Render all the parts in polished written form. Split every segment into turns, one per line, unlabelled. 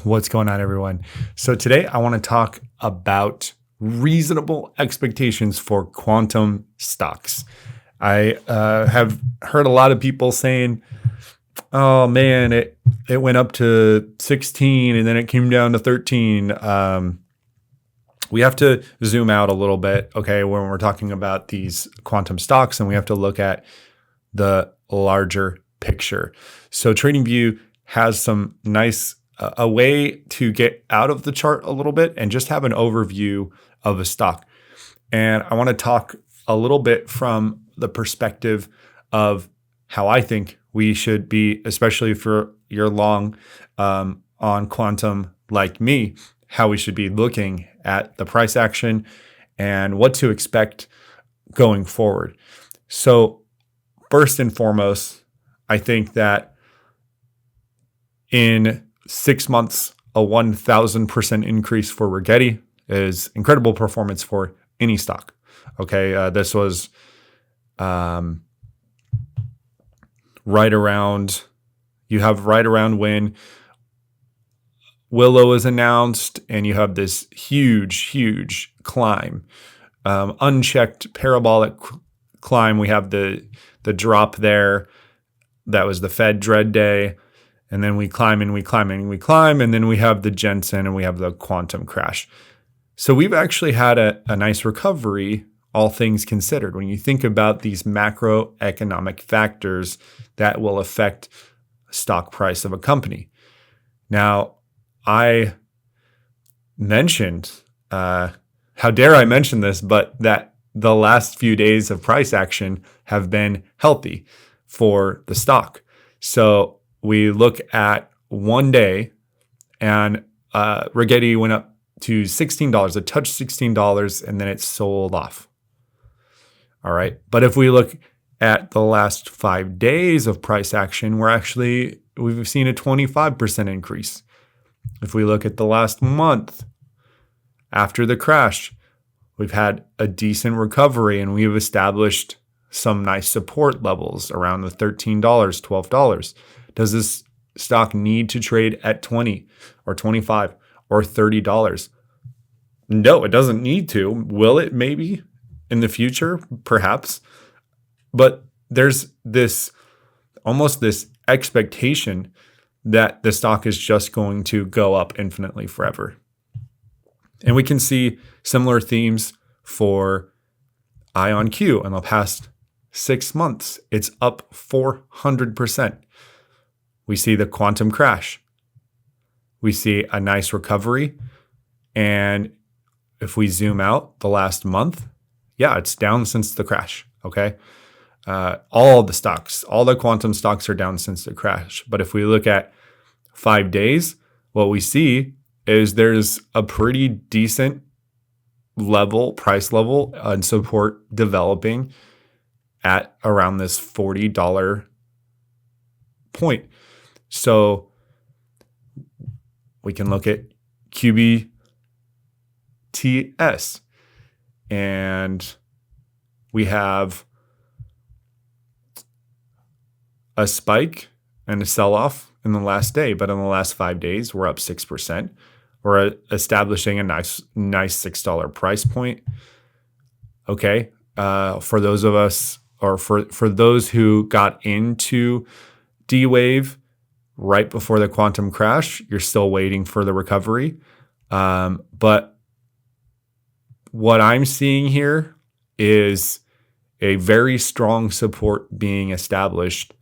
What's going on, everyone? So today I want to talk about reasonable expectations for quantum stocks. I have heard a lot of people saying, "Oh man, it went up to 16 and then it came down to 13." We have to zoom out a little bit, okay, when we're talking about these quantum stocks, and we have to look at the larger picture. So TradingView has some nice a way to get out of the chart a little bit and just have an overview of a stock. And I want to talk a little bit from the perspective of how I think we should be, especially for you're long on quantum like me, how we should be looking at the price action and what to expect going forward. So first and foremost, I think that in 6 months, a 1,000% increase for Rigetti is incredible performance for any stock. Okay, this was right around, you have right around when Willow is announced, and you have this huge climb, unchecked parabolic climb. We have the drop there. That was the Fed dread day. And then we climb and we climb and we climb. And then we have the Jensen and we have the quantum crash. So we've actually had a nice recovery, all things considered, when you think about these macroeconomic factors that will affect stock price of a company. Now, I mentioned, how dare I mention this, but that the last few days of price action have been healthy for the stock. So we look at one day, and Rigetti went up to $16. It touched $16, and then it sold off. All right. But if we look at the last 5 days of price action, we've seen a 25% increase. If we look at the last month after the crash, we've had a decent recovery, and we've established some nice support levels around the $13, $12. Does this stock need to trade at $20 or $25 or $30? No, it doesn't need to. Will it? Maybe in the future, perhaps. But there's almost this expectation that the stock is just going to go up infinitely forever. And we can see similar themes for IonQ in the past 6 months. It's up 400%. We see the quantum crash. We see a nice recovery. And if we zoom out the last month, yeah, it's down since the crash. Okay. All the quantum stocks are down since the crash. But if we look at 5 days, what we see is there's a pretty decent price level and support developing at around this $40 point. So we can look at QBTS, and we have a spike and a sell-off in the last day, but in the last 5 days, we're up 6%. We're establishing a nice $6 price point. Okay, for those of us, or for those who got into D-Wave right before the quantum crash, you're still waiting for the recovery. But what I'm seeing here is a very strong support being established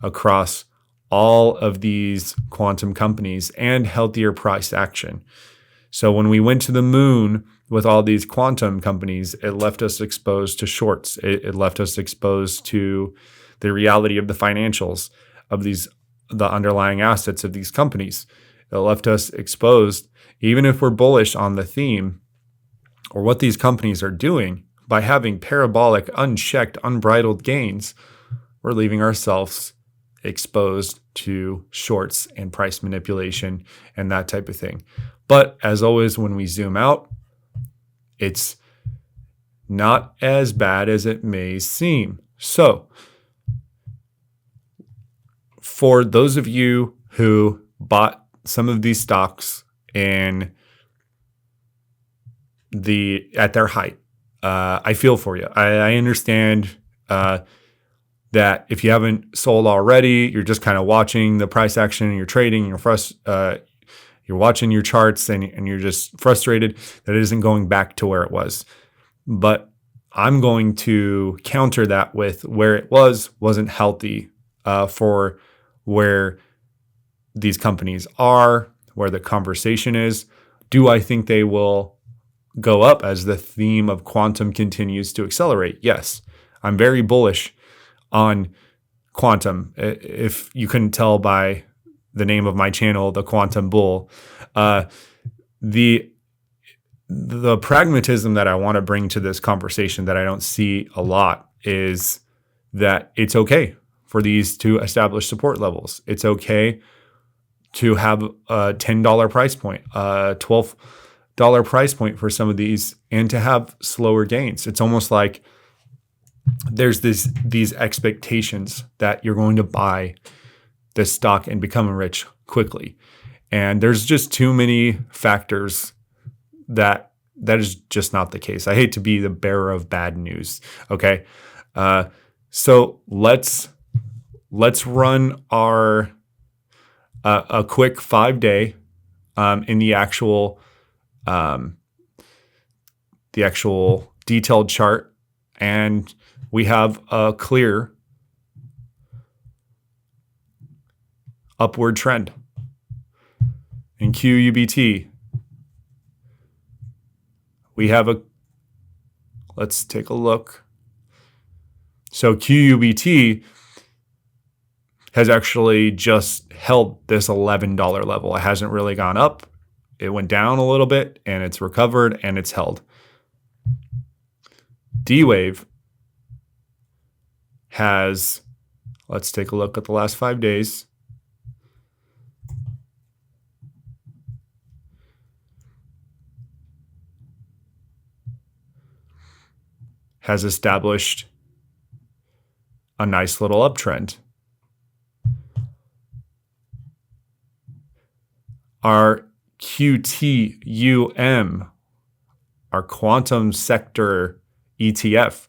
across all of these quantum companies and healthier price action. So when we went to the moon with all these quantum companies, it left us exposed to shorts. It left us exposed to the reality of the financials of the underlying assets of these companies. It left us exposed, even if we're bullish on the theme or what these companies are doing, by having parabolic, unchecked, unbridled gains, we're leaving ourselves exposed to shorts and price manipulation and that type of thing. But as always, when we zoom out, it's not as bad as it may seem. So for those of you who bought some of these stocks at their height. I feel for you. I understand that if you haven't sold already, you're just kind of watching the price action and you're trading, you're watching your charts and you're just frustrated that it isn't going back to where it was. But I'm going to counter that with where it wasn't healthy for where these companies are, where the conversation is. Do I think they will go up as the theme of quantum continues to accelerate? Yes, I'm very bullish on quantum. If you couldn't tell by the name of my channel, the Quantum Bull, the pragmatism that I want to bring to this conversation that I don't see a lot is that it's okay for these to establish support levels. It's okay to have a $10 price point, a $12 price point for some of these, and to have slower gains. It's almost like there's these expectations that you're going to buy this stock and become rich quickly. And there's just too many factors that is just not the case. I hate to be the bearer of bad news. Okay. So let's run our a quick 5-day in the actual detailed chart, and we have a clear upward trend. In QUBT, we have let's take a look. So QUBT has actually just held this $11 level. It hasn't really gone up. It went down a little bit and it's recovered and it's held. D-Wave has, let's take a look at the last 5 days. Has established a nice little uptrend. Our QTUM, our quantum sector ETF,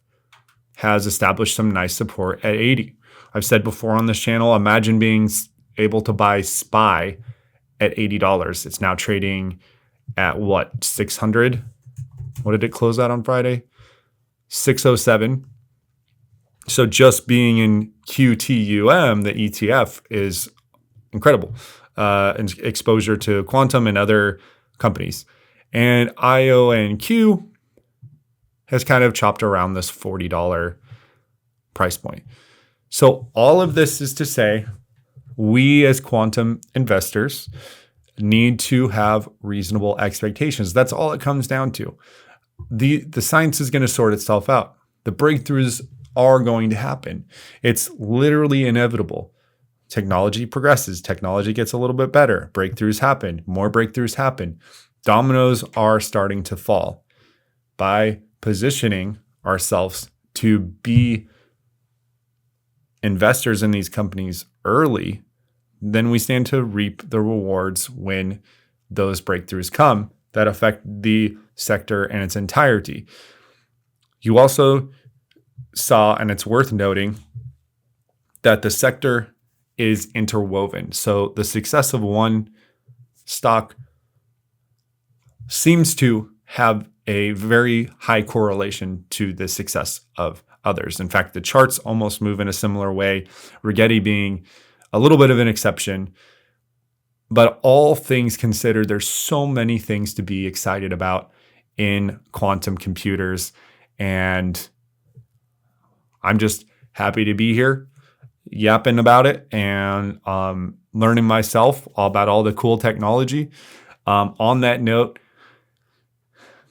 has established some nice support at 80. I've said before on this channel, imagine being able to buy SPY at $80. It's now trading at what, 600? What did it close out on Friday? 607. So just being in QTUM, the ETF, is incredible. Exposure to quantum and other companies. And IonQ has kind of chopped around this $40 price point. So all of this is to say, we as quantum investors need to have reasonable expectations. That's all it comes down to. The science is going to sort itself out. The breakthroughs are going to happen. It's literally inevitable. Technology progresses. Technology gets a little bit better. Breakthroughs happen. More breakthroughs happen. Dominoes are starting to fall. By positioning ourselves to be investors in these companies early, then we stand to reap the rewards when those breakthroughs come that affect the sector in its entirety. You also saw, and it's worth noting, that the sector is interwoven. So the success of one stock seems to have a very high correlation to the success of others. In fact, the charts almost move in a similar way, Rigetti being a little bit of an exception. But all things considered, there's so many things to be excited about in quantum computers. And I'm just happy to be here yapping about it and learning myself all about all the cool technology. On that note,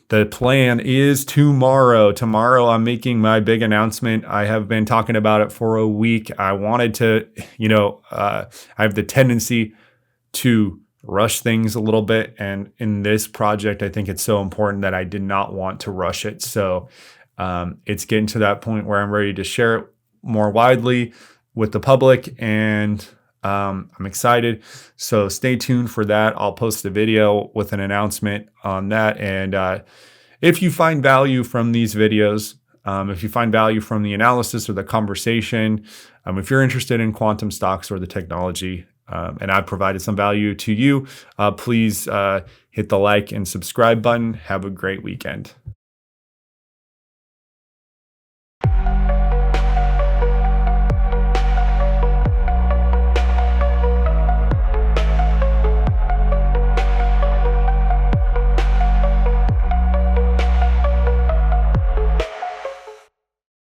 the plan is tomorrow. Tomorrow, I'm making my big announcement. I have been talking about it for a week. I wanted to, I have the tendency to rush things a little bit. And in this project, I think it's so important that I did not want to rush it. So it's getting to that point where I'm ready to share it more widely with the public. And I'm excited. So stay tuned for that. I'll post a video with an announcement on that. And if you find value from these videos, if you find value from the analysis or the conversation, if you're interested in quantum stocks or the technology, and I've provided some value to you, please hit the like and subscribe button. Have a great weekend.